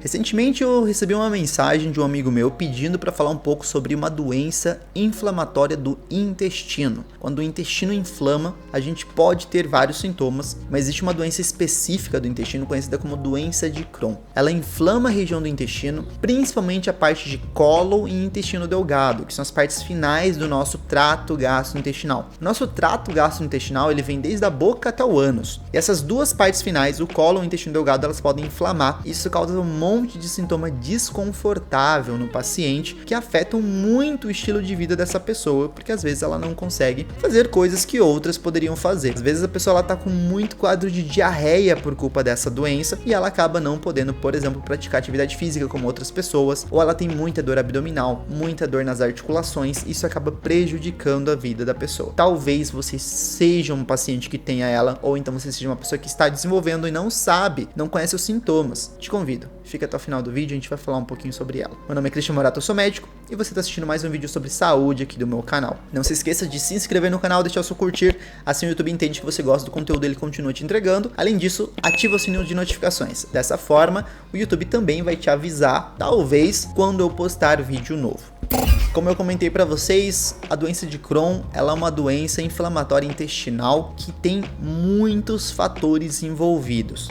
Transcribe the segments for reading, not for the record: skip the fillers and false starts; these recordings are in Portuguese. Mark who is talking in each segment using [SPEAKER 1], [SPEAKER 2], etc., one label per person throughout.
[SPEAKER 1] Recentemente eu recebi uma mensagem de um amigo meu pedindo para falar um pouco sobre uma doença inflamatória do intestino. Quando o intestino inflama, a gente pode ter vários sintomas, mas existe uma doença específica do intestino conhecida como doença de Crohn. Ela inflama a região do intestino, principalmente a parte de cólon e intestino delgado, que são as partes finais do nosso trato gastrointestinal. O nosso trato gastrointestinal ele vem desde a boca até o ânus. E essas duas partes finais, o cólon e o intestino delgado, elas podem inflamar. Isso causa um monte de sintoma desconfortável no paciente que afetam muito o estilo de vida dessa pessoa, porque às vezes ela não consegue fazer coisas que outras poderiam fazer. Às vezes a pessoa ela tá com muito quadro de diarreia por culpa dessa doença e ela acaba não podendo, por exemplo, praticar atividade física como outras pessoas, ou ela tem muita dor abdominal, muita dor nas articulações, isso acaba prejudicando a vida da pessoa. Talvez você seja um paciente que tenha ela, ou então você seja uma pessoa que está desenvolvendo e não sabe, não conhece os sintomas. Te convido, fica até o final do vídeo, a gente vai falar um pouquinho sobre ela. Meu nome é Cristian Morato, eu sou médico e você está assistindo mais um vídeo sobre saúde aqui do meu canal. Não se esqueça de se inscrever no canal, deixar o seu curtir, assim o YouTube entende que você gosta do conteúdo e ele continua te entregando. Além disso, ativa o sininho de notificações. Dessa forma, o YouTube também vai te avisar, talvez, quando eu postar vídeo novo. Como eu comentei para vocês, a doença de Crohn ela é uma doença inflamatória intestinal que tem muitos fatores envolvidos.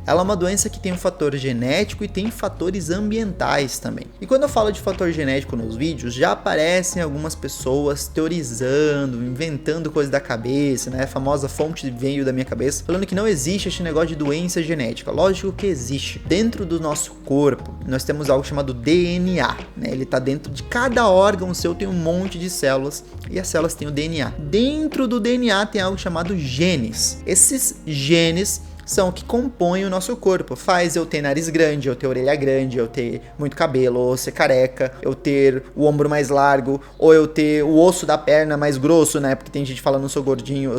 [SPEAKER 1] Ela é uma doença que tem um fator genético e tem fatores ambientais também. E quando eu falo de fator genético nos vídeos, já aparecem algumas pessoas teorizando, inventando coisas da cabeça, né? A famosa fonte veio da minha cabeça, falando que não existe esse negócio de doença genética. Lógico que existe. Dentro do nosso corpo, nós temos algo chamado DNA, né? Ele está dentro de cada órgão seu, tem um monte de células e as células têm o DNA. Dentro do DNA tem algo chamado genes. Esses genes são que compõem o nosso corpo. Faz eu ter nariz grande, eu ter orelha grande, eu ter muito cabelo, ou ser careca, eu ter o ombro mais largo, ou eu ter o osso da perna mais grosso, né? Porque tem gente falando, não sou gordinho,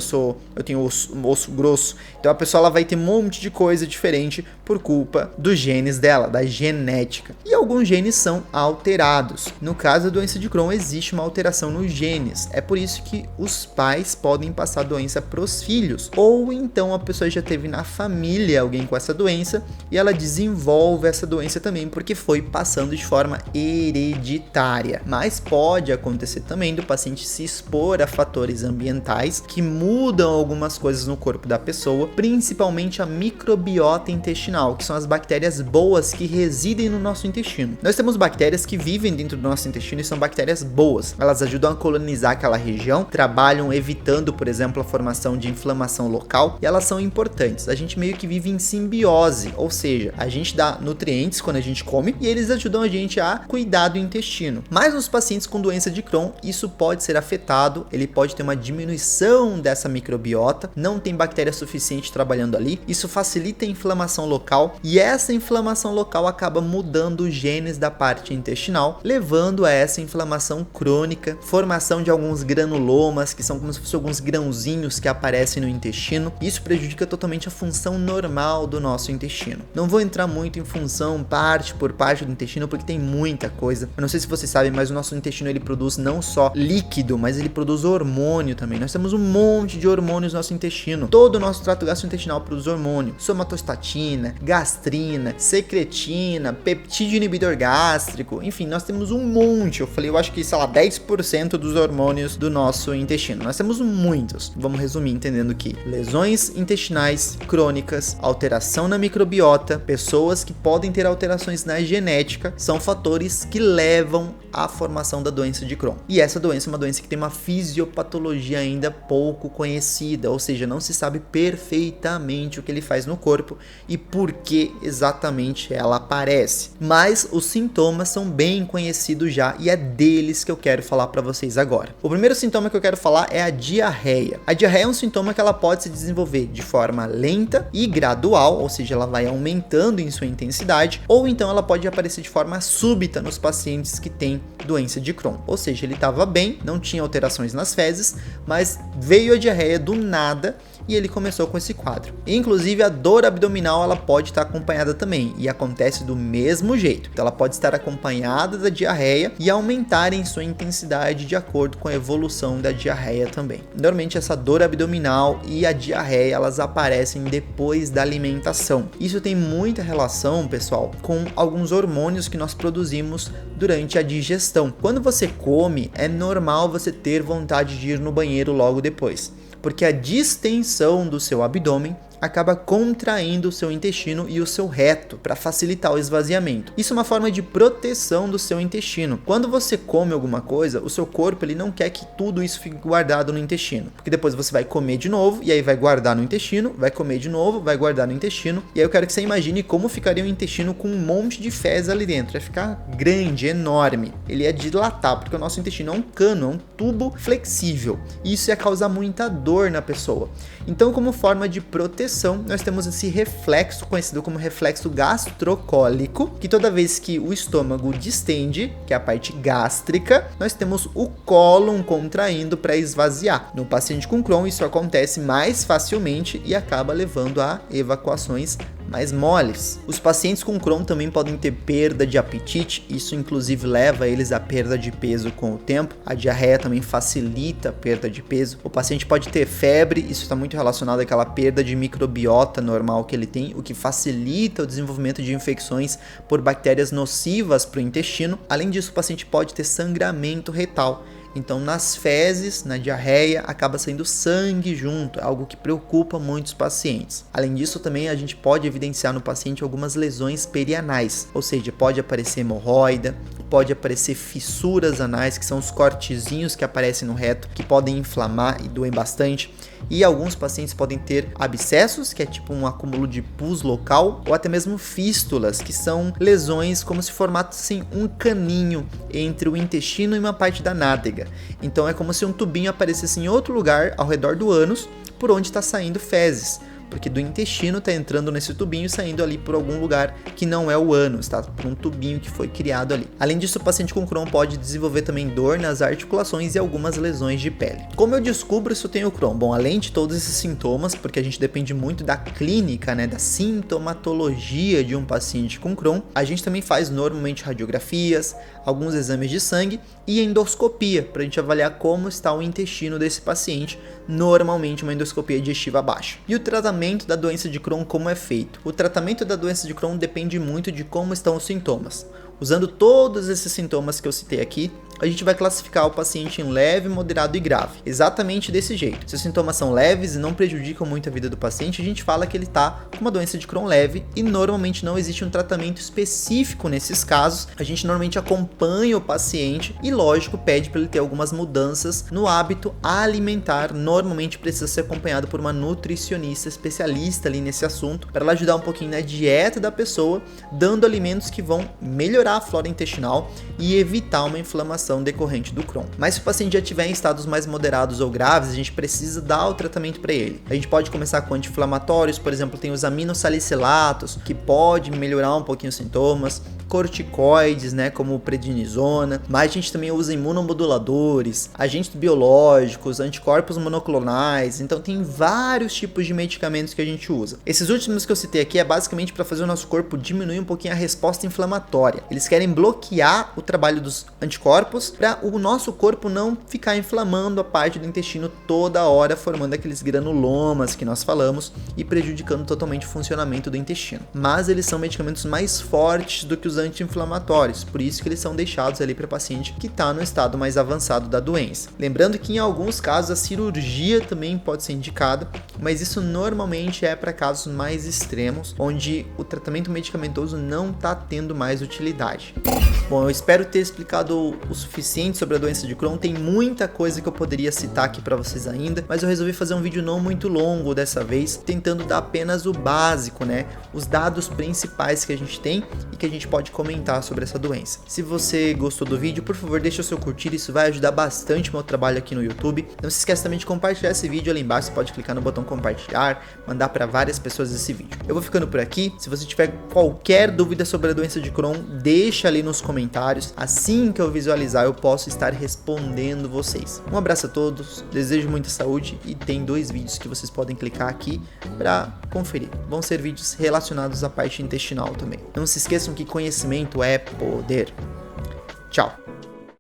[SPEAKER 1] eu tenho osso grosso. Então a pessoa ela vai ter um monte de coisa diferente por culpa dos genes dela, da genética. E alguns genes são alterados. No caso da doença de Crohn, existe uma alteração nos genes. É por isso que os pais podem passar a doença para os filhos. Ou então a pessoa já teve na família alguém com essa doença e ela desenvolve essa doença também porque foi passando de forma hereditária. Mas pode acontecer também do paciente se expor a fatores ambientais que mudam algumas coisas no corpo da pessoa, principalmente a microbiota intestinal, que são as bactérias boas que residem no nosso intestino. Nós temos bactérias que vivem dentro do nosso intestino e são bactérias boas. Elas ajudam a colonizar aquela região, trabalham evitando, por exemplo, a formação de inflamação local e elas são importantes. A gente meio que vive em simbiose, ou seja, a gente dá nutrientes quando a gente come e eles ajudam a gente a cuidar do intestino. Mas nos pacientes com doença de Crohn, isso pode ser afetado, ele pode ter uma diminuição dessa microbiota, não tem bactéria suficiente trabalhando ali, isso facilita a inflamação local e essa inflamação local acaba mudando os genes da parte intestinal, levando a essa inflamação crônica, formação de alguns granulomas, que são como se fossem alguns grãozinhos que aparecem no intestino. Isso prejudica totalmente a função normal do nosso intestino. Não vou entrar muito em função parte por parte do intestino porque tem muita coisa. Eu não sei se vocês sabem, mas o nosso intestino ele produz não só líquido, mas ele produz hormônio também. Nós temos um monte de hormônios no nosso intestino. Todo o nosso trato gastrointestinal produz hormônio. Somatostatina, gastrina, secretina, peptídeo inibidor gástrico. Enfim, nós temos um monte. Eu acho que, sei lá, 10% dos hormônios do nosso intestino. Nós temos muitos. Vamos resumir entendendo que lesões intestinais crônicas, alteração na microbiota, pessoas que podem ter alterações na genética, são fatores que levam à formação da doença de Crohn. E essa doença é uma doença que tem uma fisiopatologia ainda pouco conhecida, ou seja, não se sabe perfeitamente o que ele faz no corpo e por que exatamente ela aparece. Mas os sintomas são bem conhecidos já e é deles que eu quero falar para vocês agora. O primeiro sintoma que eu quero falar é a diarreia. A diarreia é um sintoma que ela pode se desenvolver de forma lenta e gradual, ou seja, ela vai aumentando em sua intensidade, ou então ela pode aparecer de forma súbita nos pacientes que têm doença de Crohn. Ou seja, ele estava bem, não tinha alterações nas fezes, mas veio a diarreia do nada e ele começou com esse quadro. Inclusive a dor abdominal ela pode estar acompanhada também e acontece do mesmo jeito. Então ela pode estar acompanhada da diarreia e aumentar em sua intensidade de acordo com a evolução da diarreia também. Normalmente essa dor abdominal e a diarreia elas aparecem depois da alimentação. Isso tem muita relação, pessoal, com alguns hormônios que nós produzimos durante a digestão. Quando você come, é normal você ter vontade de ir no banheiro logo depois, porque a distensão do seu abdômen acaba contraindo o seu intestino e o seu reto para facilitar o esvaziamento. Isso é uma forma de proteção do seu intestino. Quando você come alguma coisa, o seu corpo ele não quer que tudo isso fique guardado no intestino, porque depois você vai comer de novo e aí vai guardar no intestino, vai comer de novo, vai guardar no intestino, e aí eu quero que você imagine como ficaria o intestino com um monte de fezes ali dentro. Vai ficar grande, enorme. Ele ia dilatar, porque o nosso intestino é um cano, é um tubo flexível, e isso ia causar muita dor na pessoa. Então, como forma de proteção, nós temos esse reflexo, conhecido como reflexo gastrocólico, que toda vez que o estômago distende, que é a parte gástrica, nós temos o cólon contraindo para esvaziar. No paciente com Crohn, isso acontece mais facilmente e acaba levando a evacuações mais moles. Os pacientes com Crohn também podem ter perda de apetite, isso inclusive leva eles à perda de peso com o tempo. A diarreia também facilita a perda de peso. O paciente pode ter febre, isso está muito relacionado àquela perda de microbiota normal que ele tem, o que facilita o desenvolvimento de infecções por bactérias nocivas para o intestino. Além disso, o paciente pode ter sangramento retal. Então, nas fezes, na diarreia, acaba saindo sangue junto, algo que preocupa muitos pacientes. Além disso, também a gente pode evidenciar no paciente algumas lesões perianais, ou seja, pode aparecer hemorroida, pode aparecer fissuras anais, que são os cortezinhos que aparecem no reto, que podem inflamar e doer bastante. E alguns pacientes podem ter abscessos, que é tipo um acúmulo de pus local, ou até mesmo fístulas, que são lesões como se formassem um caninho entre o intestino e uma parte da nádega. Então é como se um tubinho aparecesse em outro lugar ao redor do ânus, por onde está saindo fezes, porque do intestino está entrando nesse tubinho e saindo ali por algum lugar que não é o ânus, tá? Por um tubinho que foi criado ali. Além disso, o paciente com Crohn pode desenvolver também dor nas articulações e algumas lesões de pele. Como eu descubro se eu tenho Crohn? Bom, além de todos esses sintomas, porque a gente depende muito da clínica, né, da sintomatologia de um paciente com Crohn, a gente também faz normalmente radiografias, alguns exames de sangue e endoscopia, para a gente avaliar como está o intestino desse paciente, normalmente uma endoscopia digestiva baixa. E o tratamento da doença de Crohn, como é feito? O tratamento da doença de Crohn depende muito de como estão os sintomas. Usando todos esses sintomas que eu citei aqui, a gente vai classificar o paciente em leve, moderado e grave. Exatamente desse jeito. Se os sintomas são leves e não prejudicam muito a vida do paciente, a gente fala que ele está com uma doença de Crohn leve e normalmente não existe um tratamento específico nesses casos. A gente normalmente acompanha o paciente e, lógico, pede para ele ter algumas mudanças no hábito alimentar. Normalmente precisa ser acompanhado por uma nutricionista especialista ali nesse assunto, para ela ajudar um pouquinho na dieta da pessoa, dando alimentos que vão melhorar a flora intestinal e evitar uma inflamação decorrente do Crohn. Mas se o paciente já estiver em estados mais moderados ou graves, a gente precisa dar o tratamento para ele. A gente pode começar com anti-inflamatórios, por exemplo, tem os aminosalicilatos, que pode melhorar um pouquinho os sintomas, corticoides, né, como prednisona, mas a gente também usa imunomoduladores, agentes biológicos, anticorpos monoclonais, então tem vários tipos de medicamentos que a gente usa. Esses últimos que eu citei aqui é basicamente para fazer o nosso corpo diminuir um pouquinho a resposta inflamatória. Eles querem bloquear o trabalho dos anticorpos para o nosso corpo não ficar inflamando a parte do intestino toda hora, formando aqueles granulomas que nós falamos e prejudicando totalmente o funcionamento do intestino. Mas eles são medicamentos mais fortes do que os anti-inflamatórios, por isso que eles são deixados ali para paciente que está no estado mais avançado da doença. Lembrando que em alguns casos a cirurgia também pode ser indicada, mas isso normalmente é para casos mais extremos, onde o tratamento medicamentoso não está tendo mais utilidade. Bom, eu espero ter explicado o suficiente sobre a doença de Crohn. Tem muita coisa que eu poderia citar aqui para vocês ainda, mas eu resolvi fazer um vídeo não muito longo dessa vez, tentando dar apenas o básico, né? Os dados principais que a gente tem e que a gente pode comentar sobre essa doença. Se você gostou do vídeo, por favor, deixa o seu curtir, isso vai ajudar bastante o meu trabalho aqui no YouTube. Não se esqueça também de compartilhar esse vídeo ali embaixo, você pode clicar no botão compartilhar, mandar para várias pessoas esse vídeo. Eu vou ficando por aqui. Se você tiver qualquer dúvida sobre a doença de Crohn, deixa ali nos comentários comentários. Assim que eu visualizar, eu posso estar respondendo vocês. Um abraço a todos, desejo muita saúde e tem 2 vídeos que vocês podem clicar aqui para conferir. Vão ser vídeos relacionados à parte intestinal também. Não se esqueçam que conhecimento é poder. Tchau!